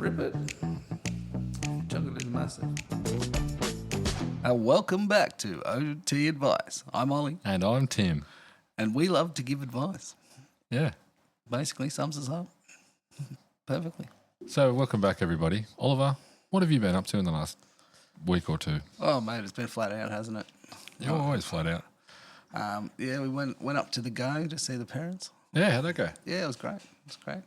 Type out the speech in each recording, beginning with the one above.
Rip it. Jungle is massive. Welcome back to OT Advice. I'm Ollie. And I'm Tim. And we love to give advice. Yeah. Basically sums us up perfectly. So welcome back, everybody. Oliver, what have you been up to in the last week or two? Oh, mate, it's been flat out, hasn't it? You're always flat out. Yeah, we went up to the Go to see the parents. Yeah, how'd that go? Yeah, it was great.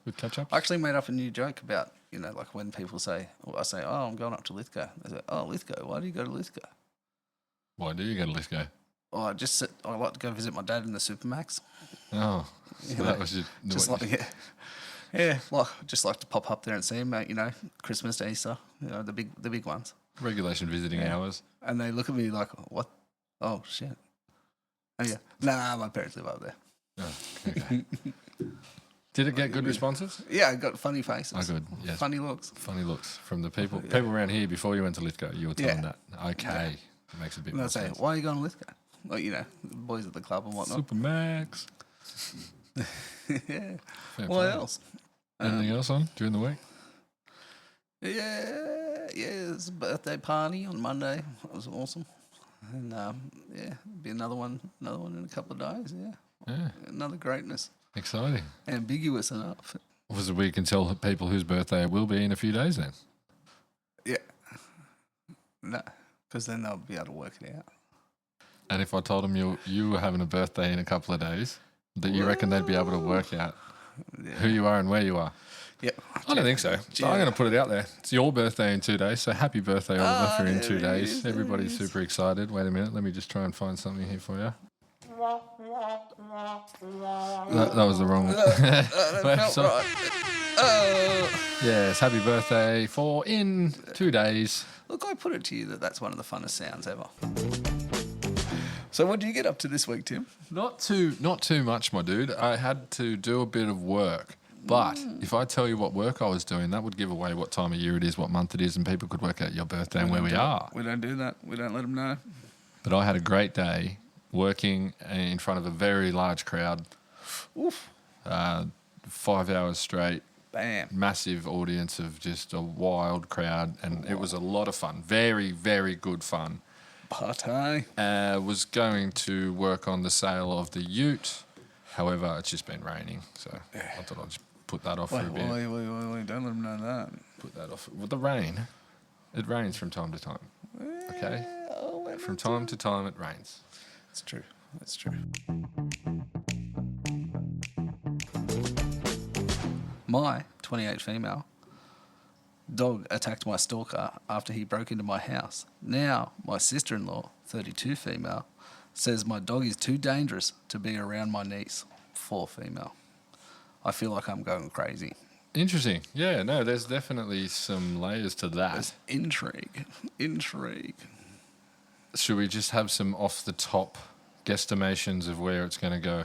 Good catch up? I actually made up a new joke about, like when people say, I say, oh, I'm going up to Lithgow. They say, oh, Lithgow, why do you go to Lithgow? Why do you go to Lithgow? Oh, I like to go visit my dad in the Supermax. Oh, so that was your... Just like to pop up there and see him, mate, Christmas, Easter, the big ones. Regulation visiting hours. And they look at me like, what? Oh, shit. Oh, yeah. Nah, my parents live up there. Oh, okay. Did it get good responses? Yeah, I got funny faces. Oh, good. Yes. Funny looks. Funny looks from the people. People around here, before you went to Lithgow, you were telling that. Okay. Yeah. It makes a bit And more I say, sense. why are you going to Lithgow? Like, the boys at the club and whatnot. Supermax. Yeah. Fair What play. else? Anything else on during the week? Yeah, it's a birthday party on Monday. That was awesome. And be another one in a couple of days. Yeah. Another greatness. Exciting. Ambiguous enough. Was it we can tell people whose birthday it will be in a few days then? Yeah. No, because then they'll be able to work it out. And if I told them you were having a birthday in a couple of days, that you reckon they'd be able to work out who you are and where you are? Yep. I don't think so. So I'm going to put it out there. It's your birthday in 2 days, so happy birthday, Oliver, for in 2 days. Everybody's super excited. Wait a minute, let me just try and find something here for you. That was the wrong one. Yes, happy birthday for in 2 days. Look, I put it to you that's one of the funnest sounds ever. So what do you get up to this week, Tim? Not too much, my dude. I had to do a bit of work. But if I tell you what work I was doing, that would give away what time of year it is, what month it is, and people could work out your birthday and where we are. We don't do that. We don't let them know. But I had a great day working in front of a very large crowd. Oof. 5 hours straight. Bam. Massive audience of just a wild crowd, and it was a lot of fun. Very, very good fun. Party. Was going to work on the sale of the ute. However, it's just been raining, so I thought I'd just put that off for a bit. Wait, don't let them know that. Put that off. With the rain, it rains from time to time. Okay? From time to time, it rains. It's true. That's true. My 28 female dog attacked my stalker after he broke into my house. Now, my sister-in-law, 32 female, says my dog is too dangerous to be around my niece, 4 female. I feel like I'm going crazy. Interesting. Yeah, no, there's definitely some layers to that. There's intrigue. Should we just have some off-the-top guesstimations of where it's going to go?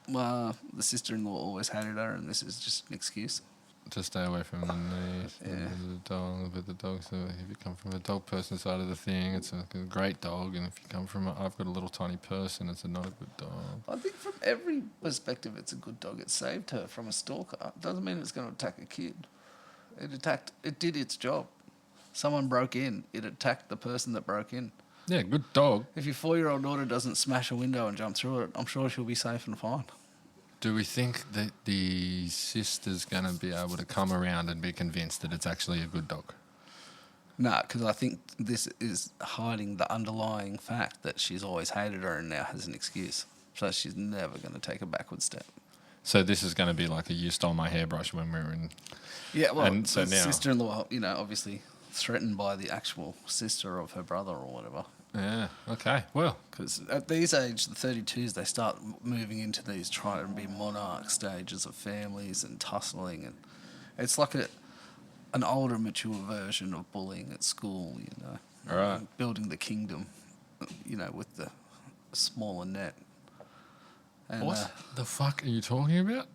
Well, the sister-in-law always hated her, and this is just an excuse. To stay away from the niece, the dog. But the dog, so if you come from a dog person side of the thing, it's a great dog. And if you come from I've got a little tiny person, it's not a good dog. I think from every perspective, it's a good dog. It saved her from a stalker. It doesn't mean it's going to attack a kid. It did its job. Someone broke in. It attacked the person that broke in. Yeah, good dog. If your 4-year-old daughter doesn't smash a window and jump through it, I'm sure she'll be safe and fine. Do we think that the sister's going to be able to come around and be convinced that it's actually a good dog? No, because I think this is hiding the underlying fact that she's always hated her and now has an excuse. So she's never going to take a backward step. So this is going to be like a you stole my hairbrush when we were in... Yeah, well, and so the now... sister-in-law, obviously threatened by the actual sister of her brother or whatever. Yeah, okay, well... Because at these age, the 32s, they start moving into these trying to be monarch stages of families and tussling. And it's like an older, mature version of bullying at school, All right. Building the kingdom, with the smaller net. And, what the fuck are you talking about?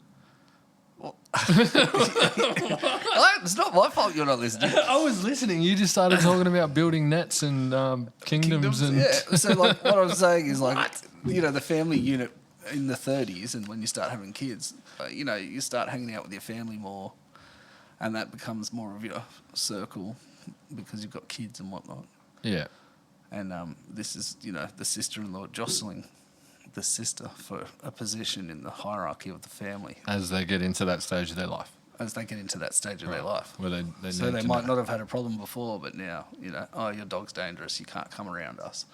It's not my fault you're not listening. I was listening. You just started talking about building nets and kingdoms and... Yeah, so like what I'm saying is like, the family unit in the 30s and when you start having kids, you start hanging out with your family more and that becomes more of your circle because you've got kids and whatnot. Yeah. And this is, the sister-in-law jostling the sister for a position in the hierarchy of the family As they get into that stage of their life. as they get into that stage of their life. Where they So need they to might know. not have had a problem before, but now, oh, your dog's dangerous, you can't come around us.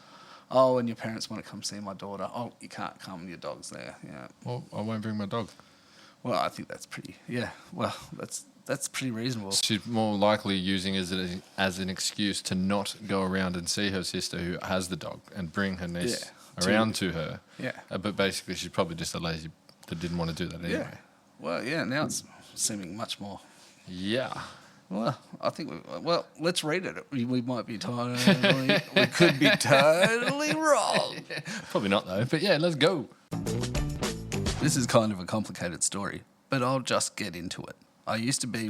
Oh, and your parents want to come see my daughter. Oh, you can't come, your dog's there. Yeah. Well, I won't bring my dog. Well, I think that's pretty, that's pretty reasonable. She's more likely using it as an excuse to not go around and see her sister who has the dog and bring her niece around to her. Yeah. But basically, she's probably just a lazy that didn't want to do that anyway. Yeah. Well, yeah, now it's seeming much more. Yeah. Well, I think let's read it. We might be we could be totally wrong. Probably not, though. But yeah, let's go. This is kind of a complicated story, but I'll just get into it. I used to be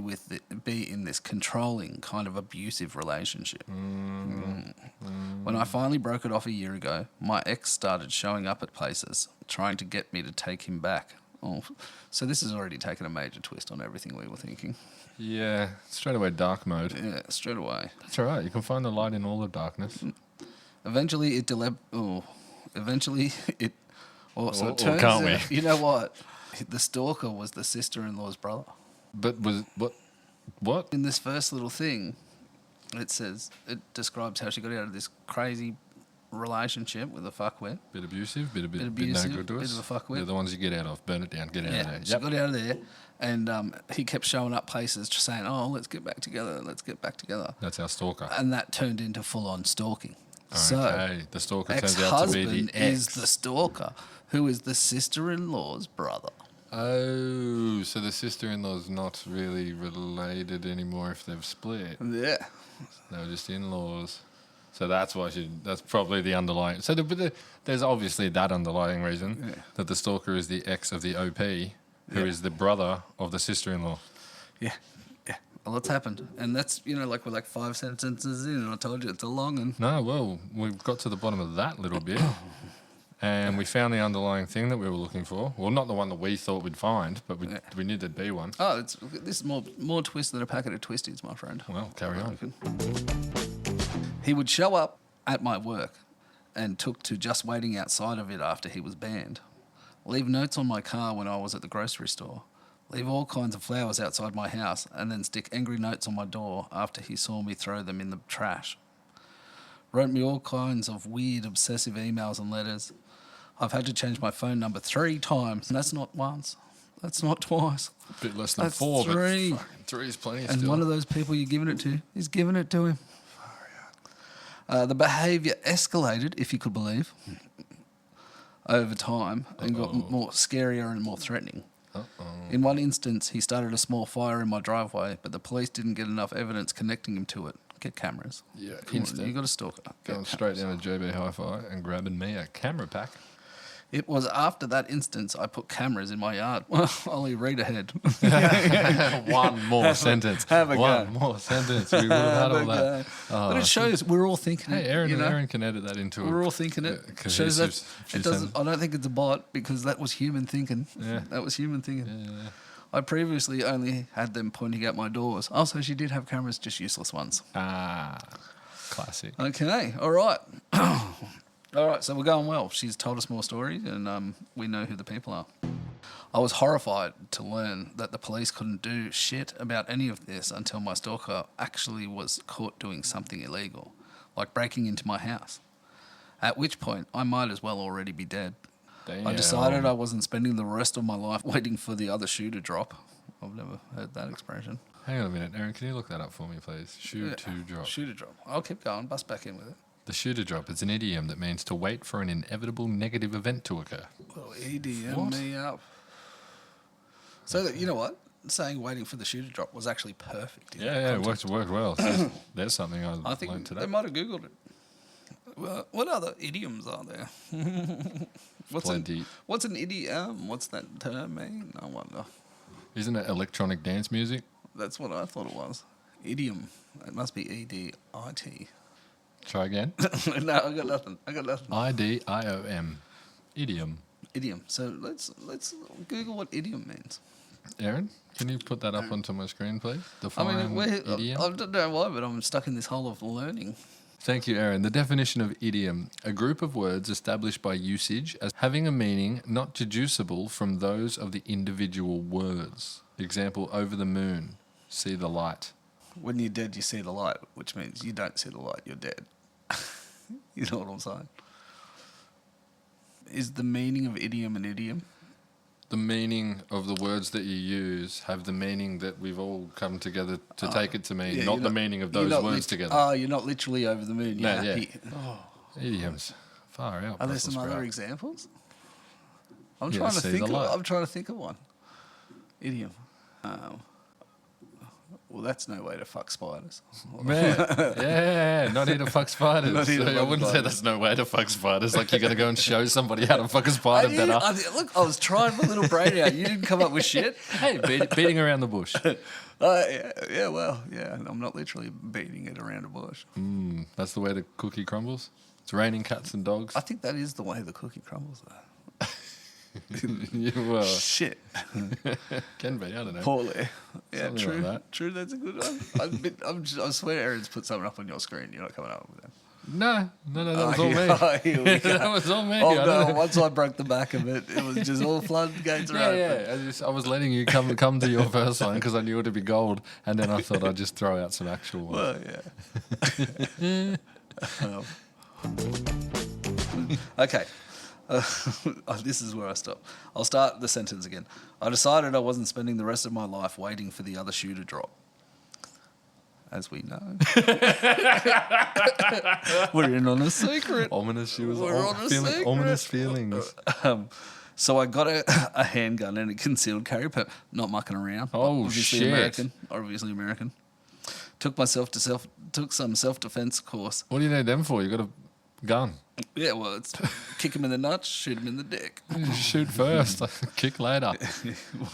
in this controlling, kind of abusive relationship. When I finally broke it off a year ago, my ex started showing up at places, trying to get me to take him back. Oh, so this has already taken a major twist on everything we were thinking. Yeah, straight away dark mode. Yeah, straight away. That's all right. You can find the light in all the darkness. Eventually it so it turns can't we? out, you know what? The stalker was the sister-in-law's brother. But was what? In this first little thing, it describes how she got out of this crazy relationship with a fuckwit. Bit abusive, bit abusive, no good to bit us. of a fuckwit. They're the ones you get out of. Burn it down. Get out of there. She got out of there, and he kept showing up places just saying, "Oh, let's get back together. Let's get back together." That's our stalker. And that turned into full-on stalking. Okay, So the stalker turns out to be the ex-husband ex. is the stalker, who is the sister-in-law's brother. Oh, so the sister-in-law's not really related anymore if they've split. Yeah. They were just in-laws. So that's why that's probably the underlying. So there's obviously that underlying reason that the stalker is the ex of the OP, who is the brother of the sister-in-law. Yeah. Yeah. Well, it's happened. And that's, we're like 5 sentences in, and I told you it's a long one. No, well, we've got to the bottom of that little bit. And we found the underlying thing that we were looking for. Well, not the one that we thought we'd find, but we knew there'd be one. Oh, this is more twist than a packet of twisties, my friend. Well, carry on. He would show up at my work and took to just waiting outside of it after he was banned. Leave notes on my car when I was at the grocery store. Leave all kinds of flowers outside my house and then stick angry notes on my door after he saw me throw them in the trash. Wrote me all kinds of weird, obsessive emails and letters. I've had to change my phone number 3 times. And that's not once. That's not twice. A bit less than That's 4, 3. but fucking 3 is plenty And still. one of those people you're giving it to is giving it to him. The behaviour escalated, if you could believe, over time and got more scarier and more threatening. In one instance, he started a small fire in my driveway, but the police didn't get enough evidence connecting him to it. Get cameras. Yeah, Come on, instant. you got a stalker. Going straight down to JB Hi-Fi and grabbing me a camera pack. It was after that instance I put cameras in my yard. Well, Ollie, read ahead. One more sentence. Have a go. One more sentence. We would have had all that. But it shows we're all thinking Hey, it. Aaron can edit that into We're all thinking it. It shows that it doesn't. I don't think it's a bot because that was human thinking. Yeah. That was human thinking. Yeah. I previously only had them pointing out my doors. Also, she did have cameras, just useless ones. Classic. Okay, all right. All right, so we're going well. She's told us more stories and we know who the people are. I was horrified to learn that the police couldn't do shit about any of this until my stalker actually was caught doing something illegal, like breaking into my house. At which point, I might as well already be dead. Damn. I decided I wasn't spending the rest of my life waiting for the other shoe to drop. I've never heard that expression. Hang on a minute, Aaron. Can you look that up for me, please? Shoe to drop. Shoe to drop. I'll keep going. Bust back in with it. The shoe to drop is an idiom that means to wait for an inevitable negative event to occur. Well, EDM What? me up. So, you know what? Saying waiting for the shoe to drop was actually perfect. in that Yeah, it context. worked well. There's something I I learned think today. they might have Googled it. Well, what other idioms are there? Plenty. What's an idiom? What's that term mean? I wonder. Isn't it electronic dance music? That's what I thought it was. Idiom. It must be E-D-I-T. Try again. No, I got nothing. IDIOM. Idiom. Idiom. So let's Google what idiom means. Aaron, can you put that up onto my screen, please? I Define mean, idiom. I don't know why, but I'm stuck in this hole of learning. Thank you, Aaron. The definition of idiom: a group of words established by usage as having a meaning not deducible from those of the individual words. Example: over the moon, see the light. When you're dead, you see the light, which means you don't see the light, you're dead. You know what I'm saying? Is the meaning of idiom an idiom? The meaning of the words that you use have the meaning that we've all come together to take it to mean, Yeah, not the meaning of those words together. Oh, you're not literally over the moon. You're No, happy. yeah. Oh. Idioms. Far out. Are there Brussels some sprout. other examples? I'm Yeah, trying to see think. the light. I'm trying to think of one. Idiom. Well, that's no way to fuck spiders. Yeah, not here to fuck spiders. Not here to I fuck wouldn't say spiders. that's no way to fuck spiders. Like you're going to go and show somebody how to fuck a spider better. Look, I was trying my little brain out. You didn't come up with shit. Hey, beating around the bush. Yeah. I'm not literally beating it around a bush. That's the way the cookie crumbles. It's raining cats and dogs. I think that is the way the cookie crumbles, though. Well, Shit. can be. I don't know. Poorly. Yeah, Something true. like that. True, that's a good one. I swear Aaron's put something up on your screen. You're not coming up with that. No, that was all me. Here we go. That was all me. Oh, I don't no, know. once I broke the back of it, it was just all floodgates around. Yeah. I was letting you come to your first one because I knew it'd be gold, and then I thought I'd just throw out some actual ones. Well, yeah. Okay. This is where I stop. I'll start the sentence again. I decided I wasn't spending the rest of my life waiting for the other shoe to drop. As we know. We're in on a secret. Ominous. She was We're on a feeling secret. ominous feelings. So I got a handgun and a concealed carry permit. Not mucking around. Oh, obviously shit. Obviously American. Took some self-defense course. What do you need them for? You got a gun. Yeah, well, it's kick him in the nuts, shoot him in the dick. Shoot first, kick later.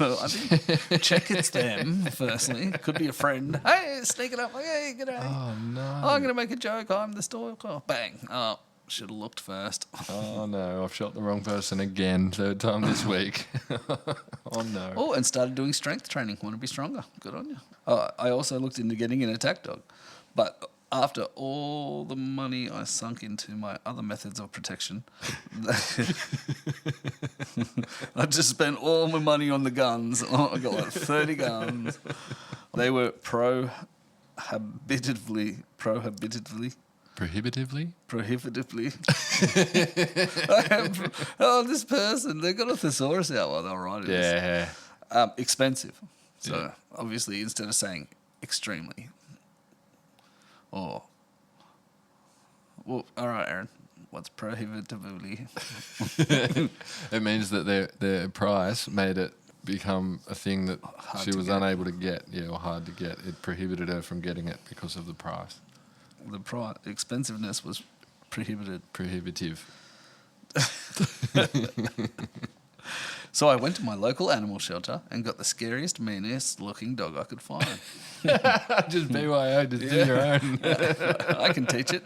Well, I think check it's them, firstly. Could be a friend. Hey, sneaking up. Hey, g'day. Oh no! I'm going to make a joke. I'm the stalker. Bang. Oh, should have looked first. Oh no! I've shot the wrong person again. Third time this week. Oh no! Oh, and started doing strength training. Want to be stronger. Good on you. I also looked into getting an attack dog. But after all the money I sunk into my other methods of protection, I just spent all my money on the guns. Oh, I got like 30 guns. They were prohibitively. Prohibitively? This person, they got a thesaurus out while they were writing this. Yeah. Expensive. So Yeah. obviously, instead of saying extremely, or well, all right, Aaron, what's prohibitively? It means that their price made it become a thing that Hard she to was get. unable to get, or hard to get. It prohibited her from getting it because of the price. The expensiveness was prohibited. Prohibitive. So I went to my local animal shelter and got the scariest, meanest looking dog I could find. Just BYO, just do your own. I can teach it.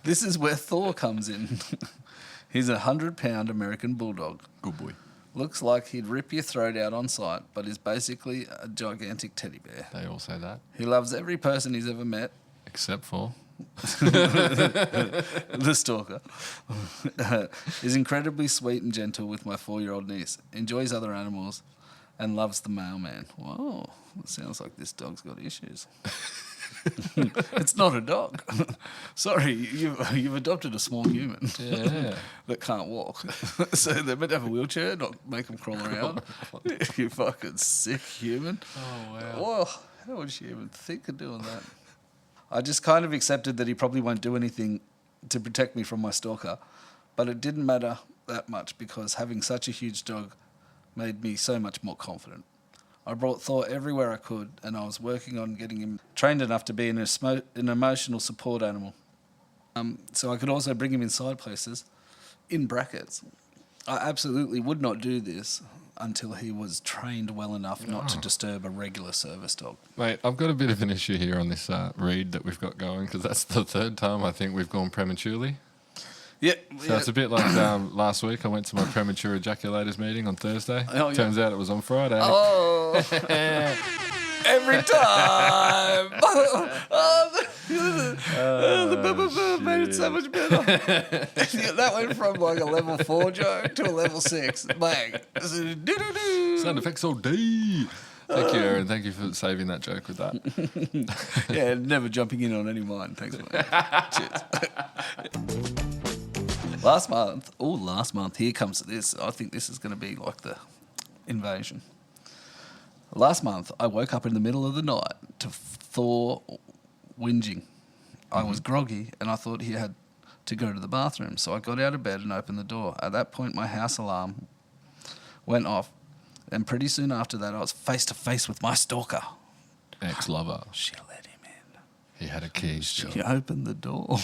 This is where Thor comes in. He's a 100-pound American bulldog. Good boy. Looks like he'd rip your throat out on sight, but is basically a gigantic teddy bear. They all say that, He loves every person he's ever met. except for The stalker. Is incredibly sweet and gentle with my 4-year-old niece. Enjoys other animals and loves the mailman. Whoa, it sounds like this dog's got issues. It's not a dog. Sorry, you've adopted a small human that can't walk. So they're meant to have a wheelchair, not make them crawl around. You fucking sick human. Oh wow. Whoa, how would she even think of doing that? I just kind of accepted that he probably won't do anything to protect me from my stalker, but it didn't matter that much because having such a huge dog made me so much more confident. I brought Thor everywhere I could, and I was working on getting him trained enough to be an emotional support animal. So I could also bring him inside places, in brackets. I absolutely would not do this until he was trained well enough not to disturb a regular service dog. Mate, I've got a bit of an issue here on this read that we've got going because that's the third time I think we've gone prematurely. Yeah. So it's a bit like last week. I went to my premature ejaculators meeting on Thursday. Oh, yeah. Turns out it was on Friday. Oh, every time. The made it so much better. Yeah, that went from like a level 4 joke to a level 6. Bang. Sound effects all day. Thank you, Aaron. Thank you for saving that joke with that. Yeah, never jumping in on any mine. Thanks, mate. Cheers. Last month, here comes this. I think this is going to be like the invasion. Last month, I woke up in the middle of the night to Thor whinging. I was groggy and I thought he had to go to the bathroom, so I got out of bed and opened the door. At that point, my house alarm went off, and pretty soon after that, I was face to face with my stalker. Ex-lover. She let him in. He had a key still. She opened the door.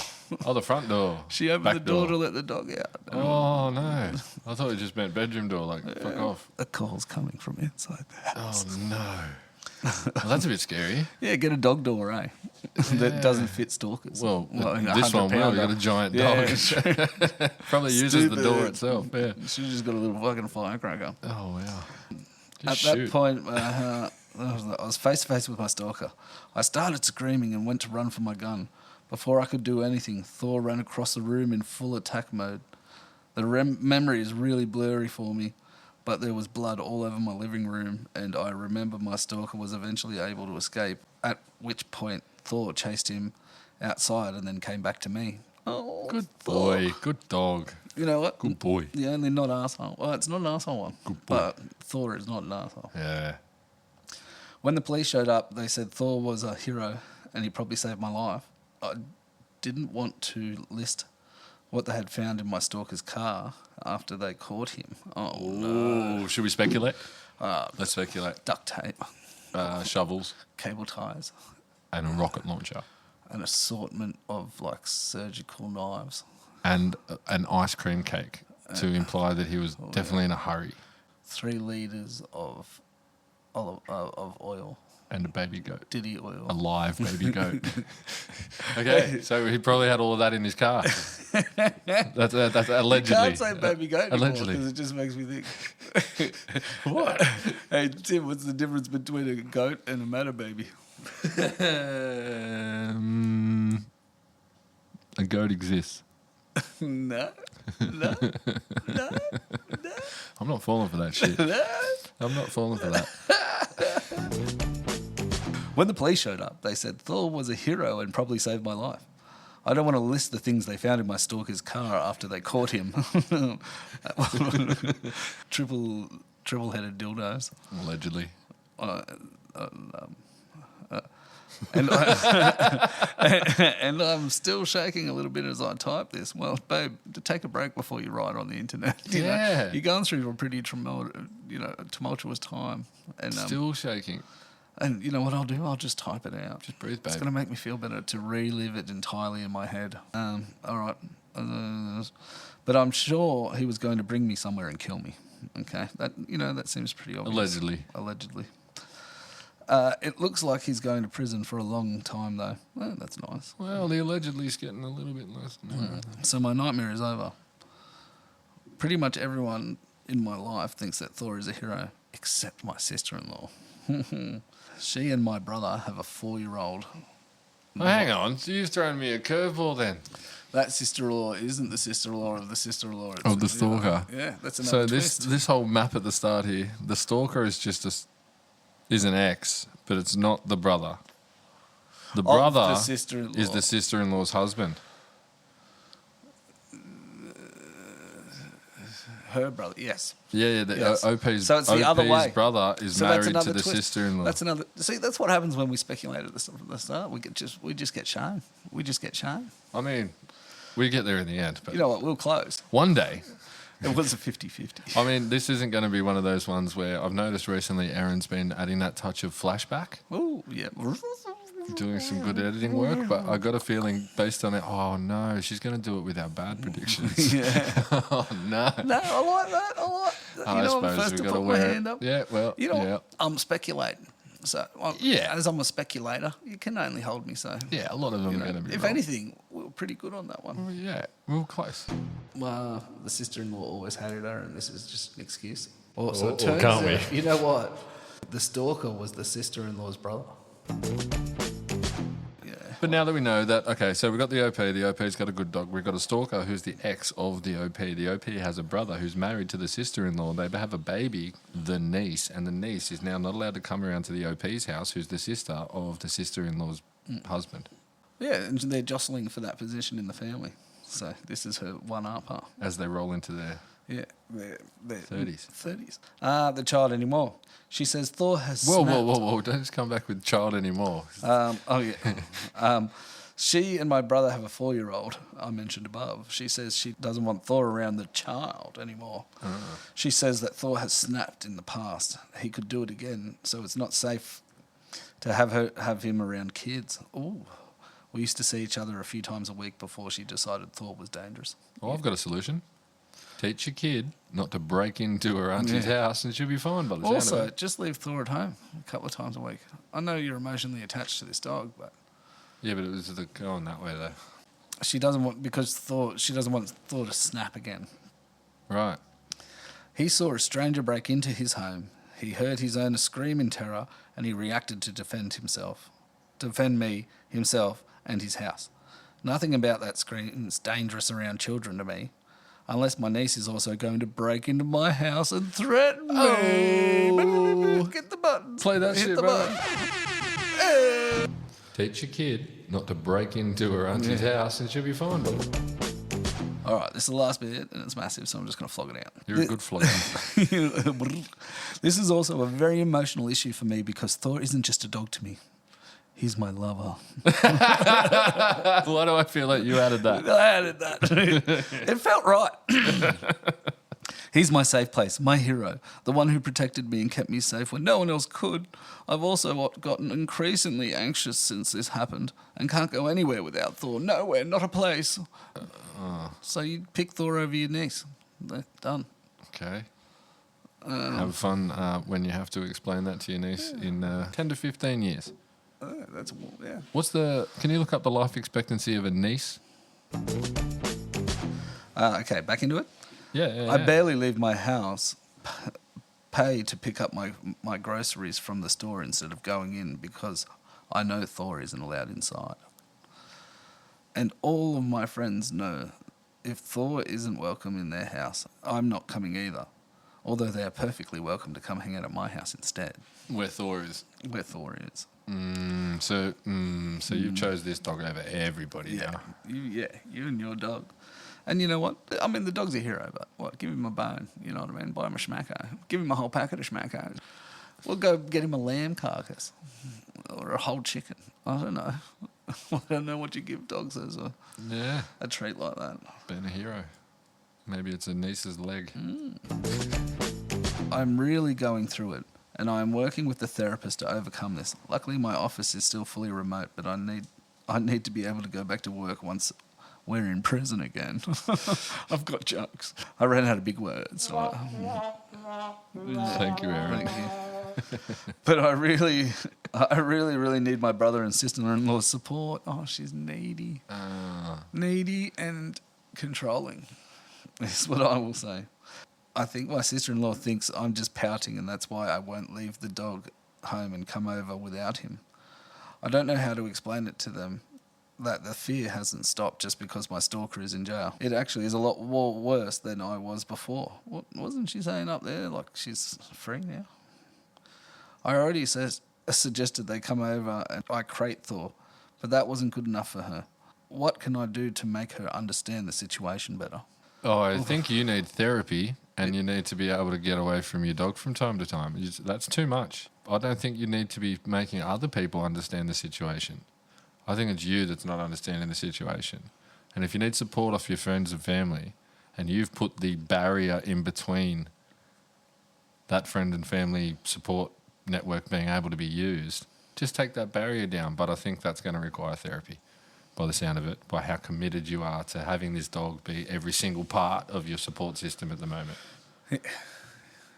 Oh, the front door. She opened Back the door to let the dog out. Oh, no. I thought it just meant bedroom door, like, fuck off. A call's coming from inside the house. Oh, no. Well, that's a bit scary. Yeah, get a dog door, eh? That doesn't fit stalkers. Well, you know, this one will. You 100 got a giant Yeah, dog. Probably uses the door itself, yeah. She just got a little fucking firecracker. Oh, wow. At that point, I was face to face with my stalker. I started screaming and went to run for my gun. Before I could do anything, Thor ran across the room in full attack mode. The memory is really blurry for me, but there was blood all over my living room, and I remember my stalker was eventually able to escape, at which point Thor chased him outside and then came back to me. Oh, Good Thor. boy. Good dog. You know what? Good boy. The only not arsehole. Well, it's not an arsehole one. Good boy. But Thor is not an arsehole. Yeah. When the police showed up, they said Thor was a hero and he probably saved my life. I didn't want to list what they had found in my stalker's car after they caught him. Oh, no. Should we speculate? Let's speculate. Duct tape, Shovels cable ties, and a rocket launcher. an assortment of like surgical knives. And an ice cream cake to imply that he was definitely in a hurry. 3 litres of oil. And a baby goat. Diddy oil. A live baby goat. Okay, so he probably had all of that in his car. That's allegedly. You can't say baby goat Allegedly. because it just makes me think. What? Hey, Tim, what's the difference between a goat and a matter baby? A goat exists. No. I'm not falling for that shit. I'm not falling for that. When the police showed up, they said Thor was a hero and probably saved my life. I don't want to list the things they found in my stalker's car after they caught him. Triple-headed dildos. Allegedly. And I'm still shaking a little bit as I type this. Well, babe, to take a break before you write on the internet. You know, you're going through a pretty tumultuous time. And Still shaking. And you know what I'll do? I'll just type it out. Just breathe, babe. It's going to make me feel better to relive it entirely in my head. All right. But I'm sure he was going to bring me somewhere and kill me. Okay. That seems pretty obvious. Allegedly. It looks like he's going to prison for a long time, though. Well, that's nice. Well, the allegedly is getting a little bit less. So my nightmare is over. Pretty much everyone in my life thinks that Thor is a hero, except my sister-in-law. She and my brother have a 4-year-old. Oh, hang on. So you've thrown me a curveball then. That sister-in-law isn't the sister-in-law of the sister-in-law. Of the stalker. Yeah, that's another twist. So this whole map at the start here, the stalker is just is an ex, but it's not the brother. The brother the sister-in-law. is the sister-in-law's husband. Her brother, yes. Yeah, Yes. OP's, So it's the other way. brother is So that's married to another the twist. sister-in-law. That's another. See, that's what happens when we speculate at the start. We just get shown. We just get shown. I mean, we get there in the end. But You know what? We'll close. one day, It was a 50-50. I mean, this isn't going to be one of those ones where I've noticed recently Aaron's been adding that touch of flashback, Oh, yeah. doing some good editing work, but I got a feeling based on it, oh no, she's going to do it with our bad predictions. Yeah. Oh no. No, I like that. I suppose I'm first we to got to put my wear hand up. Yeah, well, You know, yeah. I'm speculating. So, Yeah. as I'm a speculator, you can only hold me so. Yeah, a lot of them are going to be If wrong. anything, we were pretty good on that one. Well, yeah, we were close. Well, the sister-in-law always hated her, and this is just an excuse. Or can't we? You know what? The stalker was the sister-in-law's brother. Yeah. But now that we know that, okay, so we've got the OP's got a good dog. We've got a stalker who's the ex of the OP. The OP has a brother who's married to the sister-in-law. They have a baby, the niece, and the niece is now not allowed to come around to the OP's house, who's the sister of the sister-in-law's husband. Yeah, and they're jostling for that position in the family. So this is her one-upper. As they roll into their... Yeah, they're 30s. 30s. The child anymore. She says Thor has Whoa, snapped. whoa. Don't just come back with child anymore. She and my brother have a 4-year-old, I mentioned above. She says she doesn't want Thor around the child anymore. She says that Thor has snapped in the past. He could do it again, so it's not safe to have him around kids. Ooh. We used to see each other a few times a week before she decided Thor was dangerous. Well, I've got a solution. Teach your kid not to break into her auntie's house and she'll be fine by the sound Also, of it. just leave Thor at home a couple of times a week. I know you're emotionally attached to this dog, but Yeah, but it was going that way though. she doesn't want Thor to snap again. Right. He saw a stranger break into his home. He heard his owner scream in terror, and he reacted to defend me, himself, and his house. Nothing about that scream is dangerous around children to me, unless my niece is also going to break into my house and threaten me. Oh. Get the button. Play that Hit shit, the bro. button. Teach your kid not to break into her auntie's house and she'll be fine by it. All right, this is the last bit, and it's massive, so I'm just going to flog it out. You're a good flogger. This is also a very emotional issue for me because Thor isn't just a dog to me. He's my lover. Why do I feel like you added that? I added that. It felt right. He's my safe place, my hero, the one who protected me and kept me safe when no one else could. I've also gotten increasingly anxious since this happened and can't go anywhere without Thor. Nowhere, not a place. So you pick Thor over your niece. They're done. Okay. Have fun when you have to explain that to your niece in 10 to 15 years. Can you look up the life expectancy of a niece? Okay, back into it. Yeah. I barely leave my house, pay to pick up my groceries from the store instead of going in because I know Thor isn't allowed inside. And all of my friends know if Thor isn't welcome in their house, I'm not coming either. Although they are perfectly welcome to come hang out at my house instead. Where Thor is. Where Thor is. So you chose this dog over everybody now. You and your dog. And you know what? I mean, the dog's a hero, but what? Give him a bone, you know what I mean? Buy him a schmacko. Give him a whole packet of schmackos. We'll go get him a lamb carcass or a whole chicken. I don't know. I don't know what you give dogs as a treat like that. Being a hero. Maybe it's a niece's leg. I'm really going through it, and I am working with the therapist to overcome this. Luckily, my office is still fully remote, but I need to be able to go back to work once we're in prison again. Have got jokes. I ran out of big words. So Thank you, Aaron. thank you. But I really need my brother and sister-in-law's support. Oh, she's needy. Needy and controlling is what I will say. I think my sister-in-law thinks I'm just pouting and that's why I won't leave the dog home and come over without him. I don't know how to explain it to them that the fear hasn't stopped just because my stalker is in jail. It actually is a lot worse than I was before. What wasn't she saying up there? Like she's free now? I already suggested they come over and I crate Thor, but that wasn't good enough for her. What can I do to make her understand the situation better? Oh, I think you need therapy and you need to be able to get away from your dog from time to time. That's too much. I don't think you need to be making other people understand the situation. I think it's you that's not understanding the situation. And if you need support off your friends and family and you've put the barrier in between that friend and family support network being able to be used, just take that barrier down. But I think that's going to require therapy by the sound of it, by how committed you are to having this dog be every single part of your support system at the moment.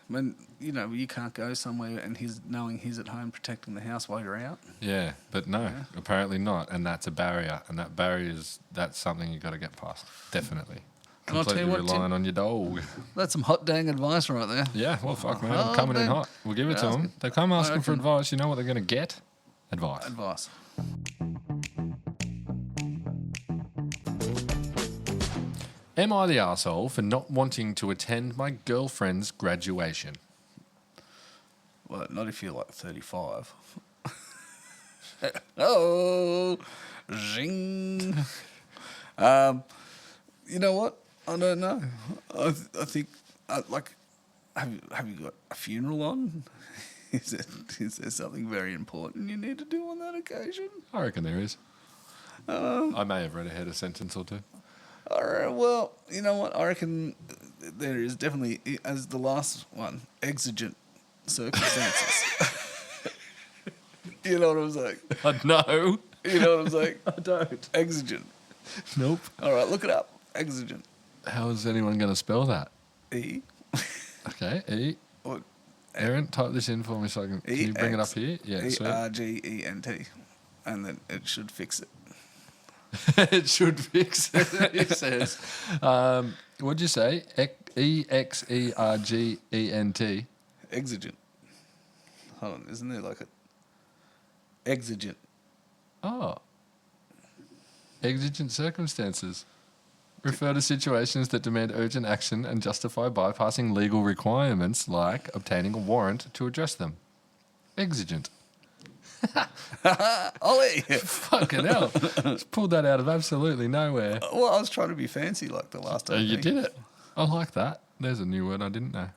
When, you can't go somewhere and knowing he's at home protecting the house while you're out. Yeah, but no, apparently not. And that's a barrier. And that barrier that's something you've got to get past. Definitely. And I'll tell Completely you what, relying on your dog. That's some hot dang advice right there. Yeah, well, fuck, man. I'm coming in hot. We'll give it to them. They come asking for advice. You know what they're going to get? Advice. Am I the arsehole for not wanting to attend my girlfriend's graduation? Well, not if you're like 35. Oh, zing. You know what? I don't know. I think, have you got a funeral on? Is there something very important you need to do on that occasion? I reckon there is. I may have read ahead a sentence or two. All right, well, you know what? I reckon there is definitely, as the last one, exigent circumstances. You know what I'm saying? No. You know what I'm saying? I don't. Exigent. Nope. All right, look it up. Exigent. How is anyone going to spell that? E. Okay, E. Or Aaron, type this in for me so I can you bring it up here? Yeah, sweet. ERGENT. And then it should fix it. It should fix it, it says. What'd you say? EXERGENT. Exigent. Hold on, isn't there like a... Exigent. Oh. Exigent circumstances. Refer to situations that demand urgent action and justify bypassing legal requirements like obtaining a warrant to address them. Exigent. Ollie! Fucking hell. Just pulled that out of absolutely nowhere. Well, I was trying to be fancy like the last time. You did it. I like that. There's a new word I didn't know.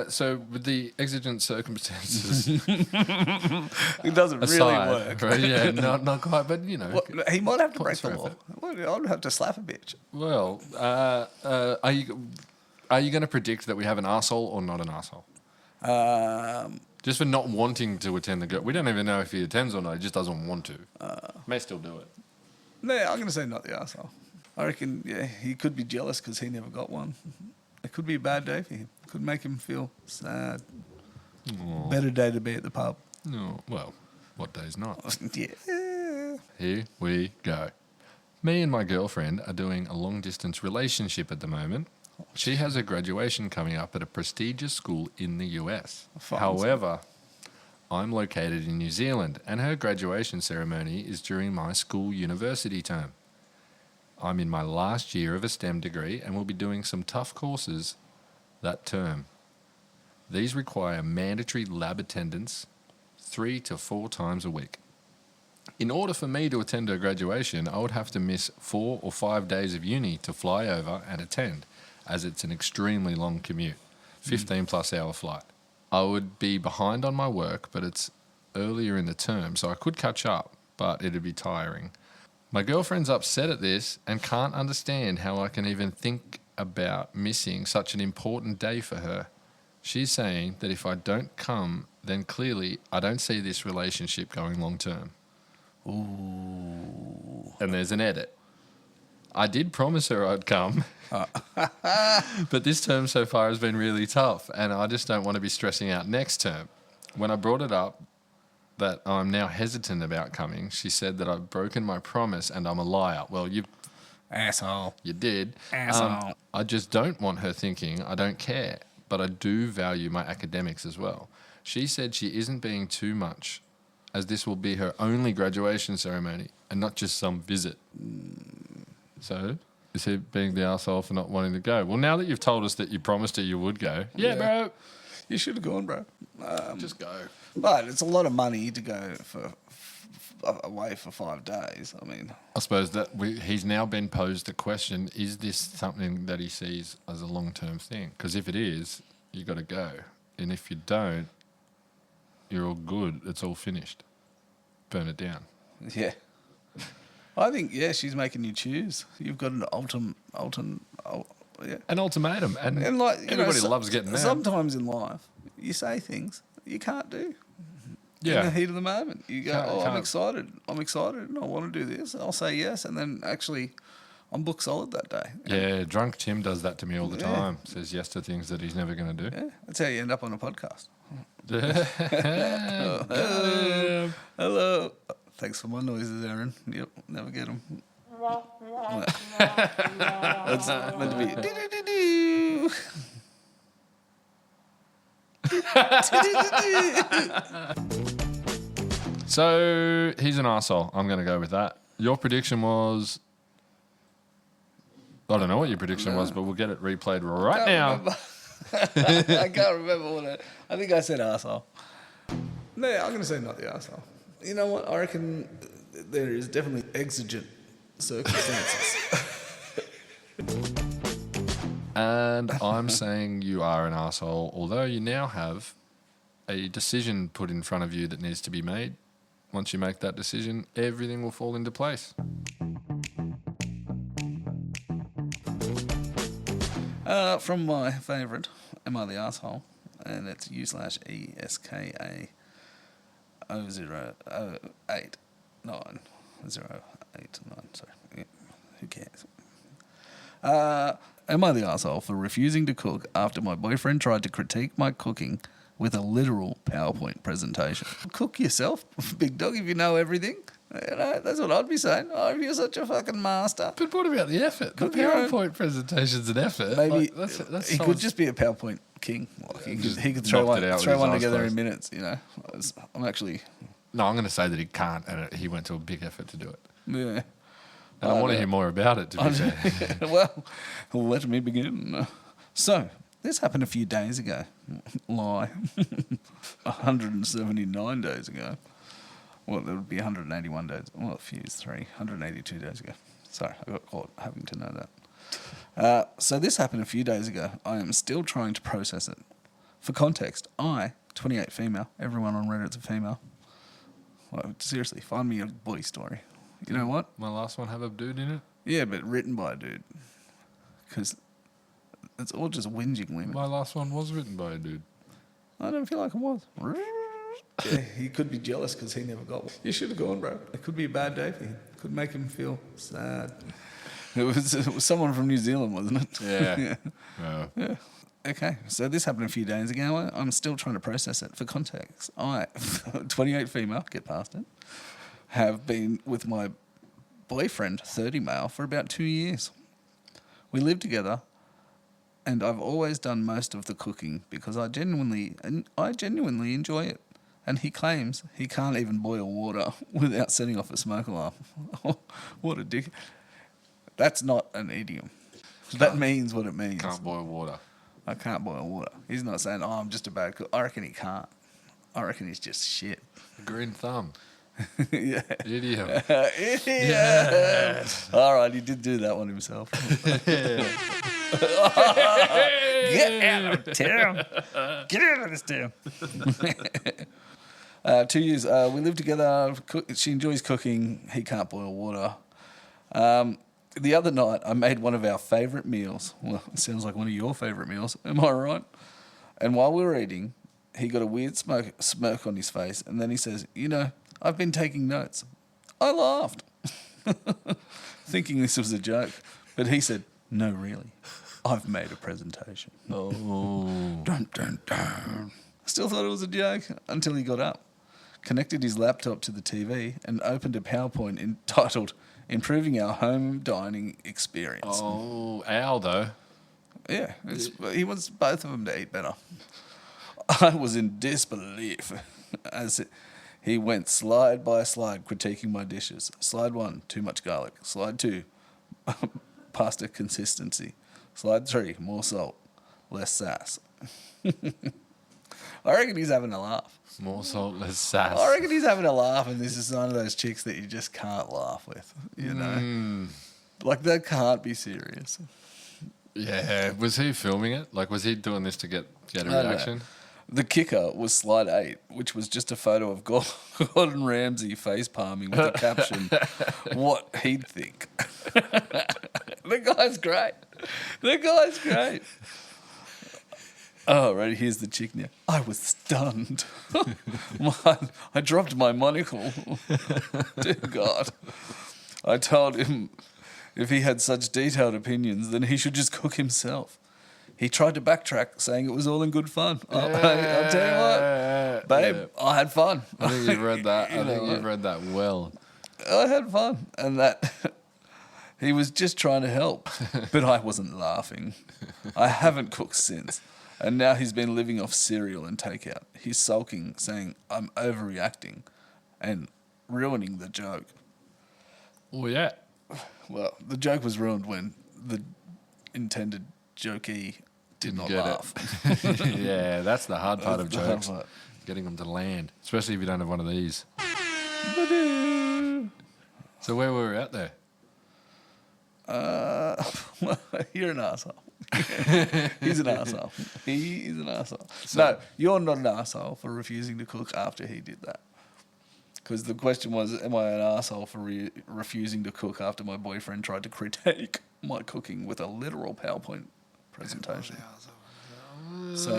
So with the exigent circumstances It doesn't aside, really work. right? Yeah, not quite, but you know. Well, he might have to break Points the for law. effort. Well, I'd have to slap a bitch. Well, are you going to predict that we have an arsehole or not an arsehole? Just for not wanting to attend the girl. We don't even know if he attends or not. He just doesn't want to. May still do it. No, I'm going to say not the arsehole. I reckon, yeah, he could be jealous because he never got one. It could be a bad day for him. Could make him feel sad. Aww. Better day to be at the pub. No, well, what day's not? Yeah. Here we go. Me and my girlfriend are doing a long-distance relationship at the moment. She has a graduation coming up at a prestigious school in the US. However, I'm located in New Zealand, and her graduation ceremony is during my school university term. I'm in my last year of a STEM degree and will be doing some tough courses that term. These require mandatory lab attendance 3 to 4 times a week. In order for me to attend her graduation, I would have to miss 4 or 5 days of uni to fly over and attend, as it's an extremely long commute, 15-plus hour flight. I would be behind on my work, but it's earlier in the term, so I could catch up, but it'd be tiring. My girlfriend's upset at this and can't understand how I can even think about missing such an important day for her. She's saying that if I don't come, then clearly I don't see this relationship going long term. Ooh. And there's an edit. I did promise her I'd come, but this term so far has been really tough, and I just don't want to be stressing out next term. When I brought it up that I'm now hesitant about coming, she said that I've broken my promise and I'm a liar. Well, you Asshole. You did. Asshole. I just don't want her thinking I don't care, but I do value my academics as well. She said she isn't being too much, as this will be her only graduation ceremony and not just some visit. So, is he being the arsehole for not wanting to go? Well, now that you've told us that you promised her you would go, yeah. Bro. You should have gone, bro. Just go. But it's a lot of money to go away for 5 days. I mean, I suppose that he's now been posed the question, is this something that he sees as a long-term thing? Because if it is, you got to go. And if you don't, you're all good. It's all finished. Burn it down. yeah. I think, yeah, she's making you choose. You've got an yeah. An ultimatum. And like, everybody loves getting that. Sometimes in life, you say things you can't do. Yeah. In the heat of the moment. You go, Can't. I'm excited and I want to do this. I'll say yes. And then actually, I'm book solid that day. Yeah, drunk Tim does that to me all the time. Says yes to things that he's never going to do. Yeah, that's how you end up on a podcast. Hello. Hello. Thanks for my noises, Aaron. Yep, never get them. That's meant to be. So he's an arsehole. I'm going to go with that. Your prediction was... I don't know what your prediction was, but we'll get it replayed right now. I can't remember what I think I said arsehole. No, I'm going to say not the arsehole. You know what? I reckon there is definitely exigent circumstances. And I'm saying you are an arsehole, although you now have a decision put in front of you that needs to be made. Once you make that decision, everything will fall into place. From my favourite, Am I the Arsehole? And it's U/ESKA 0089089. Sorry. Yeah, who cares? Am I the arsehole for refusing to cook after my boyfriend tried to critique my cooking with a literal PowerPoint presentation? Cook yourself, big dog, if you know everything. You know, that's what I'd be saying. Oh, if you're such a fucking master. But what about the effort? The Cook your own- PowerPoint presentation's an effort. Maybe That's he could just be a PowerPoint king. Like he could throw knocked one, it out with throw his one eyes together closed. in minutes, you know. I'm actually, No, I'm going to say that he can't, and he went to a big effort to do it. yeah. And I want to hear more about it, to be fair. Well, let me begin. So, this happened a few days ago. Lie. 179 days ago. Well, there would be 181 days. Well, a few is 182 days ago. Sorry, I got caught having to know that. So this happened a few days ago. I am still trying to process it. For context, 28 female. Everyone on Reddit's a female. Well, seriously, find me a boy story. You know what? My last one have a dude in it? Yeah, but written by a dude. Because it's all just whinging women. My last one was written by a dude. I don't feel like it was. Yeah, he could be jealous because he never got one. You should have gone, bro. It could be a bad day for him. It could make him feel sad. It was someone from New Zealand, wasn't it? Yeah. Yeah. Okay, so this happened a few days ago. I'm still trying to process it. For context, I, 28 female, get past it, have been with my boyfriend, 30 male, for about 2 years. We live together, and I've always done most of the cooking because I genuinely enjoy it. And he claims he can't even boil water without setting off a smoke alarm. What a dick. That's not an idiom. That means what it means. Can't boil water. I can't boil water. He's not saying, I'm just a bad cook. I reckon he can't. I reckon he's just shit. Green thumb. Yeah. Idiot. Idiot. Yes. All right, he did do that one himself. Get out of town. Get out of this town. 2 years. We live together. She enjoys cooking. He can't boil water. The other night, I made one of our favourite meals. Well, it sounds like one of your favourite meals. Am I right? And while we were eating, he got a weird smirk on his face. And then he says, I've been taking notes. I laughed, thinking this was a joke. But he said, no, really. I've made a presentation. Oh. Dun, dun, dun. Still thought it was a joke until he got up, connected his laptop to the TV, and opened a PowerPoint entitled Improving Our Home Dining Experience. Oh, owl though. Yeah, he wants both of them to eat better. I was in disbelief as he went slide by slide critiquing my dishes. Slide 1, too much garlic. Slide 2, pasta consistency. Slide 3, more salt, less sass. I reckon he's having a laugh. More salt, less sass. I reckon he's having a laugh, and this is one of those chicks that you just can't laugh with, you know? Like, that can't be serious. Yeah. Was he filming it? Like, was he doing this to get a I don't know. reaction? The kicker was slide 8, which was just a photo of Gordon Ramsay face palming with the caption, what he'd think. The guy's great. The guy's great. Oh, right, here's the chick now. I was stunned. I dropped my monocle. Dear God. I told him If he had such detailed opinions, then he should just cook himself. He tried to backtrack, saying it was all in good fun. I'll tell you what, babe, I had fun. I think you've read that. I You think know, you've read that well. I had fun, and that he was just trying to help, but I wasn't laughing. I haven't cooked since, and now he's been living off cereal and takeout. He's sulking, saying I'm overreacting, and ruining the joke. Well, yeah. Well, the joke was ruined when the intended jokey did not get laugh. it. Yeah, that's the hard part of That's the hard jokes. part. Getting them to land, especially if you don't have one of these. So where were we at there? You're an asshole. He's an asshole. He is an asshole. No, you're not an asshole for refusing to cook after he did that. Because the question was, am I an asshole for refusing to cook after my boyfriend tried to critique my cooking with a literal PowerPoint presentation? So,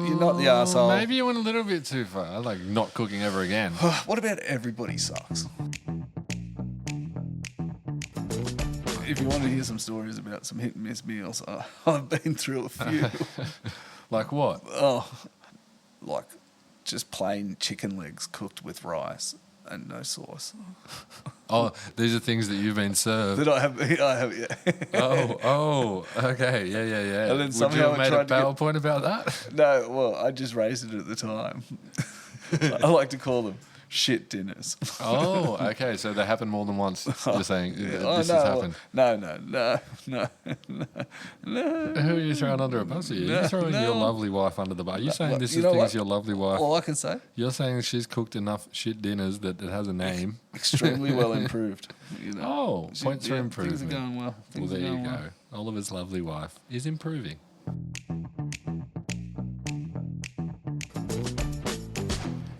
you're not the asshole. Maybe you went a little bit too far, like not cooking ever again. What about everybody sucks? If you want to hear some stories about some hit and miss meals, I've been through a few. Like what? Like just plain chicken legs cooked with rice and no sauce. Oh, these are things that you've been served. That I have, yeah. Oh, okay, yeah. And then Would you somehow have I made a tried to get- PowerPoint about that? No, well, I just raised it at the time. I like to call them shit dinners. Oh, okay. So they happen more than once. You're saying this Oh, has no, happened. No. Who are you throwing under a bus here? You're throwing your lovely wife under the bus. You're saying Well, this you is know things what? your lovely wife. All I can say, You're saying she's cooked enough shit dinners that it has a name. extremely well improved. You know. Oh, points for Things improvement. are going well. Well, Things there are you going go. well. Oliver's lovely wife is improving.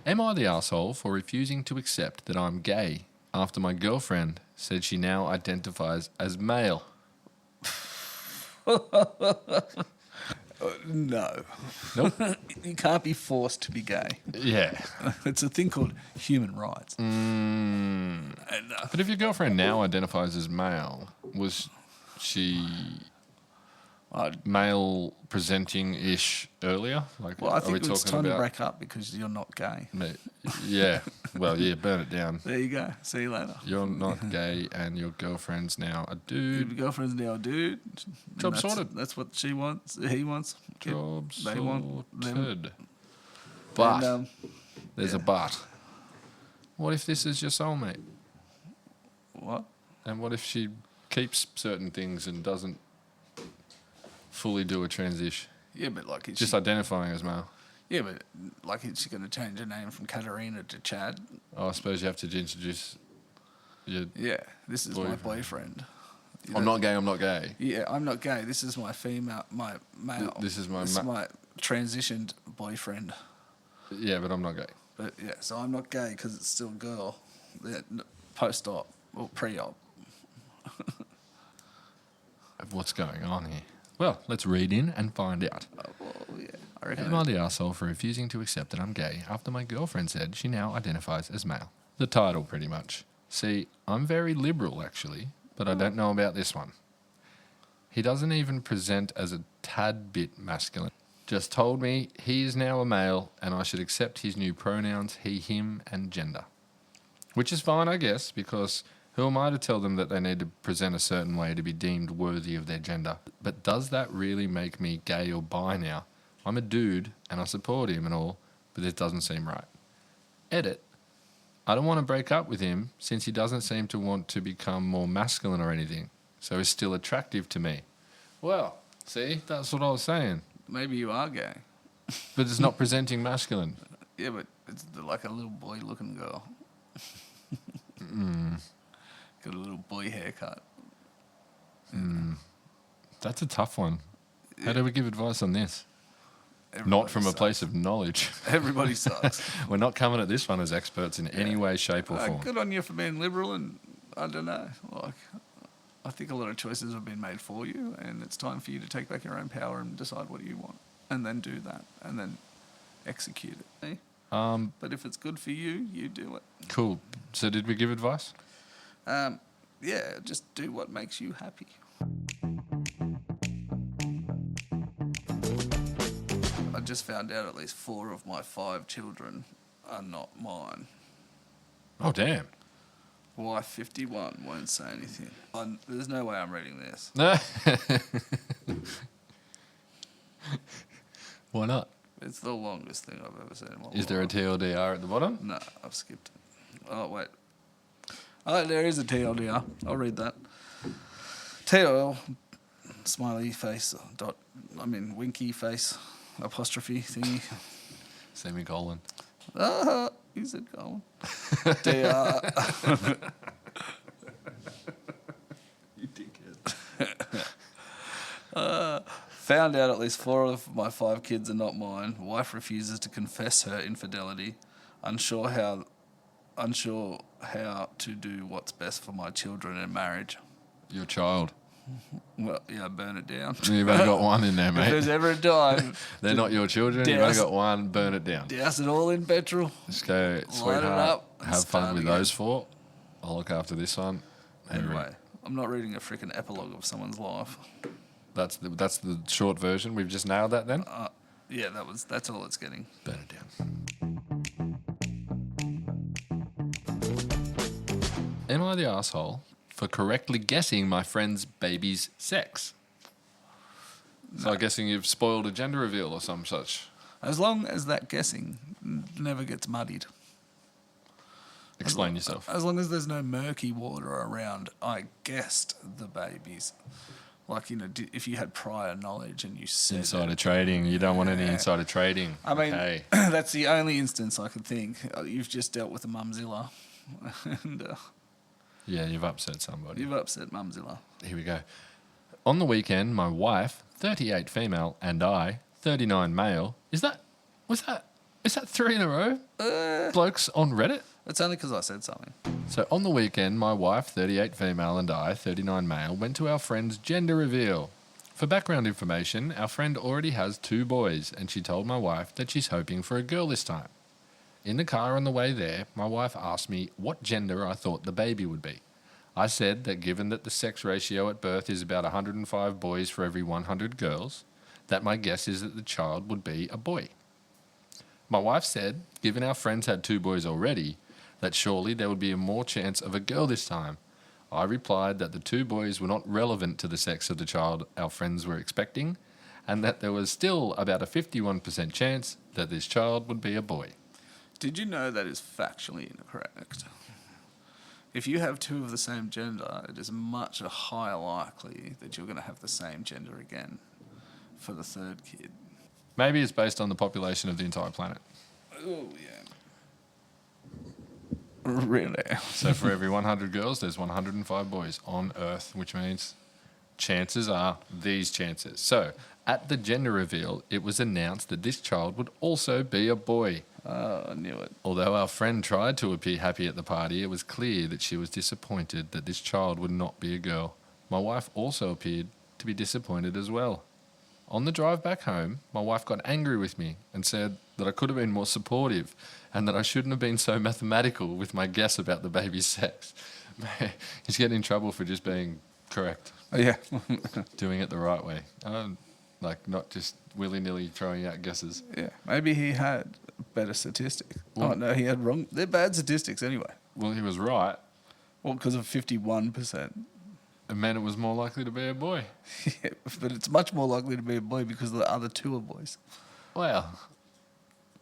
Am I the arsehole for refusing to accept that I'm gay after my girlfriend said she now identifies as male? No. Nope. You can't be forced to be gay. Yeah. It's a thing called human rights. And, But if your girlfriend now identifies as male, was she male presenting-ish earlier? Like, well, I are we think it's talking time to about? break up because you're not gay. Yeah. Well, yeah, burn it down. There you go. See you later. You're not gay and your girlfriend's now a Your dude. girlfriend's now a dude. Job That's- sorted. That's what she wants. He wants. Job They want them. sorted. But And, there's a but. What if this is your soulmate? what? And what if she keeps certain things and doesn't fully do a transition? Yeah, but like it's Just identifying as male. yeah, but like is she going to change her name from Katarina to Chad? Oh, I suppose you have to introduce your... Yeah, this is my Boyfriend. boyfriend. You I'm know? not gay, I'm not gay. Yeah, I'm not gay. This is my female, my male. This is my my transitioned boyfriend. Yeah, but I'm not gay. But yeah, so I'm not gay because it's still a girl. Yeah, post-op or pre-op. What's going on here? Well, let's read in and find out. Well, yeah, I reckon. Am I the arsehole for refusing to accept that I'm gay after my girlfriend said she now identifies as male? The title, pretty much. See, I'm very liberal, actually, but I don't know about this one. He doesn't even present as a tad bit masculine. Just told me he is now a male and I should accept his new pronouns, he, him, and gender. Which is fine, I guess, because who am I to tell them that they need to present a certain way to be deemed worthy of their gender? But does that really make me gay or bi now? I'm a dude and I support him and all, but this doesn't seem right. Edit. I don't want to break up with him since he doesn't seem to want to become more masculine or anything, so he's still attractive to me. Well, see, that's what I was saying. Maybe you are gay. But it's not presenting masculine. Yeah, but it's like a little boy-looking girl. Got a little boy haircut. That's a tough one. How do we give advice on this? Everybody Not from a sucks. place of knowledge. Everybody sucks. We're not coming at this one as experts in any way, shape, or form. Good on you for being liberal, and I don't know. Like, I think a lot of choices have been made for you, and it's time for you to take back your own power and decide what you want, and then do that, and then execute it. Eh? But if it's good for you, you do it. Cool. So did we give advice? Yeah, just do what makes you happy. I just found out at least 4 of my 5 children are not mine. Oh, damn. Wife 51 won't say anything. There's no way I'm reading this. Why not? It's the longest thing I've ever seen in my life. Is there a TLDR at the bottom? No, I've skipped it. Oh, wait. Oh, there is a TLDR. I'll read that. TL, smiley face, winky face, apostrophe thingy. Semicolon. He said colon. DR. You dickhead. Found out at least 4 of my 5 kids are not mine. Wife refuses to confess her infidelity. Unsure how to do what's best for my children in marriage. Your child. Well, yeah, burn it down. You've only got one in there, If mate. there's ever a time, They're not your children. You've only got one. Burn it down. douse it all in petrol. Just go, Light it sweetheart. up and Have fun start with again. those 4. I'll look after this one. Anyway, I'm not reading a freaking epilogue of someone's life. That's the short version. We've just nailed that then. Yeah, that's all it's getting. Burn it down. Am I the asshole for correctly guessing my friend's baby's sex? So I'm guessing you've spoiled a gender reveal or some such. As long as that guessing never gets muddied. Explain yourself. As long as there's no murky water around, I guessed the babies. Like, if you had prior knowledge and you said Insider trading. You don't want any Yeah. insider trading. I mean, Okay. that's the only instance I could think. You've just dealt with a mumzilla. And Yeah, you've upset somebody. you've upset mumzilla. Here we go. On the weekend, my wife, 38 female, and I, 39 male. Is that 3 in a row? Blokes on Reddit? It's only because I said something. So on the weekend, my wife, 38 female, and I, 39 male, went to our friend's gender reveal. For background information, our friend already has 2 boys, and she told my wife that she's hoping for a girl this time. In the car on the way there, my wife asked me what gender I thought the baby would be. I said that given that the sex ratio at birth is about 105 boys for every 100 girls, that my guess is that the child would be a boy. My wife said, given our friends had 2 boys already, that surely there would be a more chance of a girl this time. I replied that the 2 boys were not relevant to the sex of the child our friends were expecting, and that there was still about a 51% chance that this child would be a boy. Did you know that is factually incorrect? If you have 2 of the same gender, it is much higher likely that you're going to have the same gender again for the 3rd kid. Maybe it's based on the population of the entire planet. Oh, yeah. Really? So for every 100 girls, there's 105 boys on Earth, which means chances are these chances. So at the gender reveal, it was announced that this child would also be a boy. Oh, I knew it. Although our friend tried to appear happy at the party, it was clear that she was disappointed that this child would not be a girl. My wife also appeared to be disappointed as well. On the drive back home, my wife got angry with me and said that I could have been more supportive and that I shouldn't have been so mathematical with my guess about the baby's sex. He's getting in trouble for just being correct, Oh, yeah. doing it the right way. Not just willy-nilly throwing out guesses. Yeah. Maybe he had better statistics. Well- Oh, no, he had wrong. They're bad statistics anyway. Well, he was right. Well, because of 51%. It meant it was more likely to be a boy. Yeah, but it's much more likely to be a boy because the other 2 are boys. Well,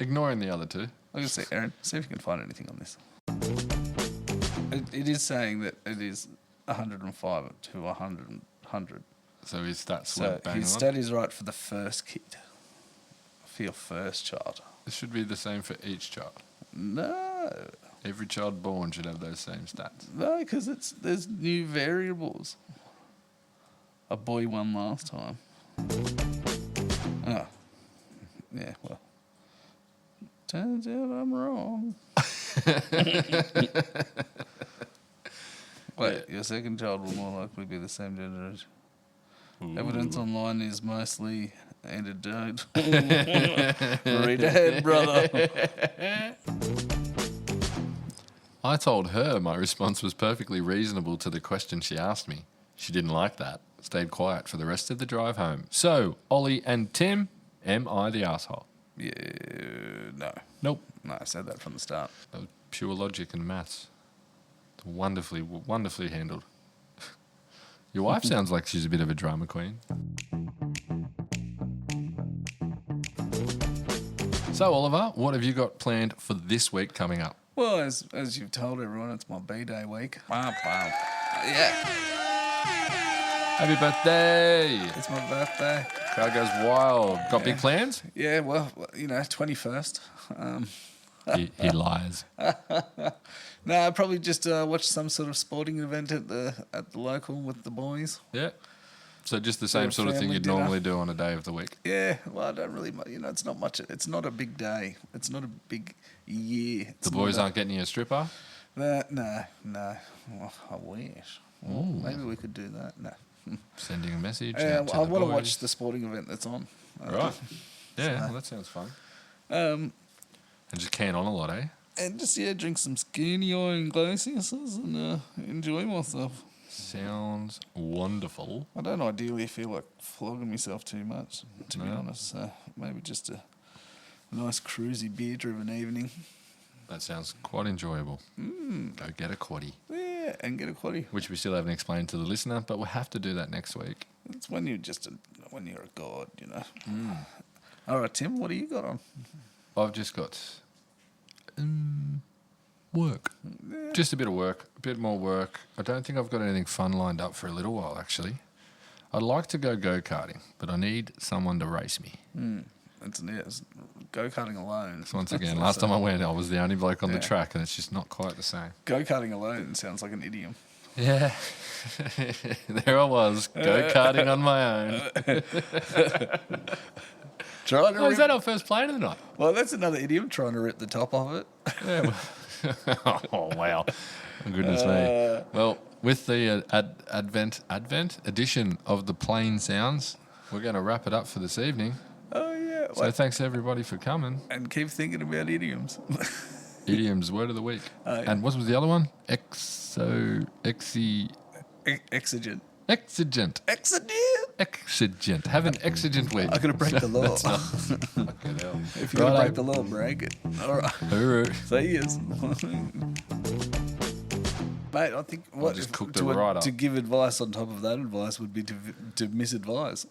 ignoring the other 2. I'm going to say, Aaron, see if you can find anything on this. It is saying that it is 105 to 100. So his stats So went bang his on. stat is right for the first kid. For your first child. It should be the same for each child. No. Every child born should have those same stats. No, because there's new variables. A boy won last time. Oh. Yeah, well. Turns out I'm wrong. Wait, your second child will more likely be the same gender as... Evidence online is mostly antidote. Read ahead, brother. I told her my response was perfectly reasonable to the question she asked me. She didn't like that. Stayed quiet for the rest of the drive home. So, Ollie and Tim, am I the asshole? Yeah, no. Nope. No, I said that from the start. That was pure logic and maths. Wonderfully, wonderfully handled. Your wife sounds like she's a bit of a drama queen. So, Oliver, what have you got planned for this week coming up? Well, as you've told everyone, it's my B-Day week. Wow. Yeah, Happy birthday! it's my birthday. Crowd goes wild. Got big plans? Yeah, well, 21st. He lies. No, I'll probably just watch some sort of sporting event at the local with the boys. Yeah. So just the same a sort of thing family you'd dinner. normally do on a day of the week. Yeah, well, I don't really, it's not much. It's not a big day. It's not a big year. The boys aren't getting you a stripper? No. Well, I wish. Well, maybe we could do that. No. Sending a message. I out to want the to boys. watch the sporting event that's on. Right. Yeah, well, that sounds fun. Um, And just can on a lot, eh? and just drink some skinny iron glasses and enjoy myself. Sounds wonderful. I don't ideally feel like flogging myself too much, to be No. honest. So maybe just a nice cruisy beer-driven evening. That sounds quite enjoyable. Go get a quaddie. Yeah, and get a quaddie. Which we still haven't explained to the listener, but we'll have to do that next week. It's when you're when you're a god, All right, Tim, what do you got on? I've just got work. Yeah. Just a bit of work, a bit more work. I don't think I've got anything fun lined up for a little while, actually. I'd like to go go-karting, but I need someone to race me. It's go-karting alone. So once again, last time I went, I was the only bloke on the Yeah. track, and it's just not quite the same. Go-karting alone sounds like an idiom. Yeah. There I was, go-karting on my own. Trying to Oh, is that our first plane of the night? Well, that's another idiom, trying to rip the top off it. Yeah. Oh, wow. Oh, goodness me. Well, with the Advent edition of the Plain Sounds, we're going to wrap it up for this evening. Oh, yeah. So thanks, everybody, for coming. And keep thinking about idioms. Idioms, word of the week. Yeah. And what was the other one? Exigent. Exigent. Exigent. Exigent. Have an exigent week. I'm going to break the law. Fucking hell. If you're going to break the law, break it. All right. Hooroo. See yous. Mate, I think just cooked it right up. to give advice on top of that advice would be to misadvise.